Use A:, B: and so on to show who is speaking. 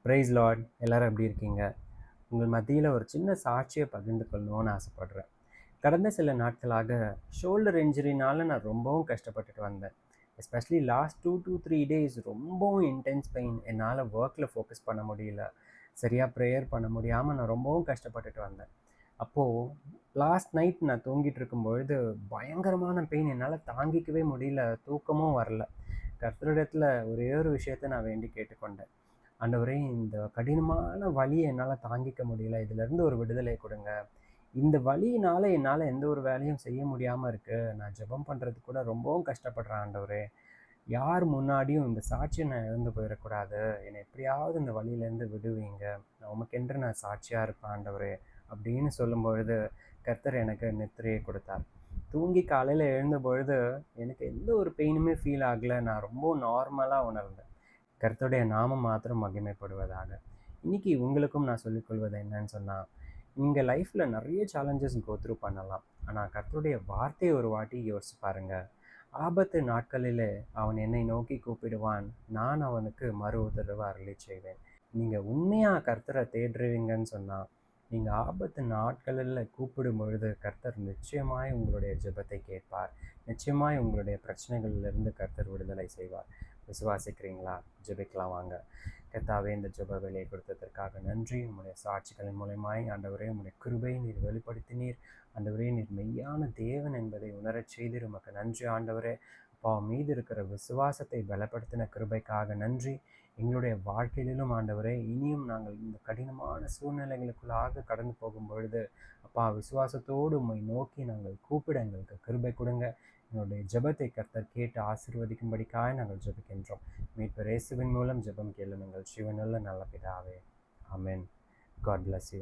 A: Price Lord. எல்லாரும் எப்படி இருக்கீங்க? உங்கள் மத்தியில் ஒரு சின்ன சாட்சியை பகிர்ந்து கொள்ளணும்னு ஆசைப்படுறேன். கடந்த சில நாட்களாக ஷோல்டர் இன்ஜுரினால நான் ரொம்பவும் கஷ்டப்பட்டுட்டு வந்தேன். எஸ்பெஷலி லாஸ்ட் 2 to 3 days ரொம்பவும் இன்டென்ஸ் பெயின். என்னால் ஒர்க்கில் ஃபோக்கஸ் பண்ண முடியல, சரியாக ப்ரேயர் பண்ண முடியாமல் நான் ரொம்பவும் கஷ்டப்பட்டுட்டு வந்தேன். அப்போது லாஸ்ட் நைட் நான் தூங்கிட்டு இருக்கும்பொழுது பயங்கரமான பெயின், என்னால் தாங்கிக்கவே முடியல, தூக்கமும் வரல. கர்த்தரிடத்தில் ஒரே ஒரு விஷயத்தை நான் வேண்டி கேட்டுக்கொண்டேன். ஆண்டவரே, இந்த கடினமான வலியை என்னால் தாங்கிக்க முடியல, இதிலேருந்து ஒரு விடுதலை கொடுங்க. இந்த வலியினால் என்னால் எந்த ஒரு வேலையும் செய்ய முடியாமல் இருக்குது. நான் ஜெபம் பண்ணுறது கூட ரொம்பவும் கஷ்டப்படுறேன் ஆண்டவரே. யார் முன்னாடியும் இந்த சாட்சியை நான் இழந்து போயிடக்கூடாது. என்னை எப்படியாவது இந்த வழியிலேருந்து விடுவீங்க. நான் உமக்கென்று நான் சாட்சியாக இருப்பேன் ஆண்டவரே அப்படின்னு சொல்லும் பொழுது கர்த்தர் எனக்கு நித்திரையை கொடுத்தார். தூங்கி காலையில் எழுந்த பொழுது எனக்கு எந்த ஒரு பெயினுமே ஃபீல் ஆகலை. நான் ரொம்ப நார்மலாக உணர்ந்தேன். கர்த்தருடைய நாமம் மாத்திரம் மகிமைப்படுவதாக. இன்னைக்கு உங்களுக்கும் நான் சொல்லிக்கொள்வது என்னன்னு சொன்னால், நீங்கள் லைஃப்பில் நிறைய சேலஞ்சஸ் கோத்ரூ பண்ணலாம். ஆனால் கர்த்தருடைய வார்த்தையை ஒரு வாட்டி யோசிச்சு பாருங்க. ஆபத்து நாட்களிலே அவன் என்னை நோக்கி கூப்பிடுவான், நான் அவனுக்கு மறு உதரவு அருளி செய்வேன். நீங்கள் உண்மையாக கர்த்தரை தேடுறீங்கன்னு சொன்னால், நீங்கள் ஆபத்து நாட்களில் கூப்பிடும் பொழுது கர்த்தர் நிச்சயமாய் உங்களுடைய ஜெபத்தை கேட்பார். நிச்சயமாய் உங்களுடைய பிரச்சனைகளிலிருந்து கர்த்தர் விடுதலை செய்வார். விசுவாசிக்கிறீங்களா? ஜெபிக்கலாம் வாங்க. கர்த்தாவே, இந்த ஜெப வேலையை கொடுத்ததற்காக நன்றி. உங்களுடைய சாட்சிகளின் மூலமாய் ஆண்டவரே, உங்களுடைய கிருபை நீர் வெளிப்படுத்தினீர். ஆண்டவரே, நீர் மெய்யான தேவன் என்பதை உணரச் செய்தீர். உமக்கு நன்றி ஆண்டவரே. அப்பா, மீது இருக்கிற விசுவாசத்தை பலப்படுத்தின கிருபைக்காக நன்றி. எங்களுடைய வாழ்க்கையிலும் ஆண்டவரே, இனியும் நாங்கள் இந்த கடினமான சூழ்நிலைகளுக்குள்ளாக கடந்து போகும் பொழுது அப்பா, விசுவாசத்தோடு உம்மை நோக்கி நாங்கள் கூப்பிட எங்களுக்கு கிருபை கொடுங்க. எங்களுடைய ஜெபத்தை கர்த்தர் கேட்டு ஆசீர்வதிக்கும்படிக்காக நாங்கள் ஜெபிக்கின்றோம். மீட்பர் இயேசுவின் மூலம் ஜெபம் கேளும் எங்கள் ஜீவனுள்ள நல்ல பிதாவே. ஆமென். God bless you.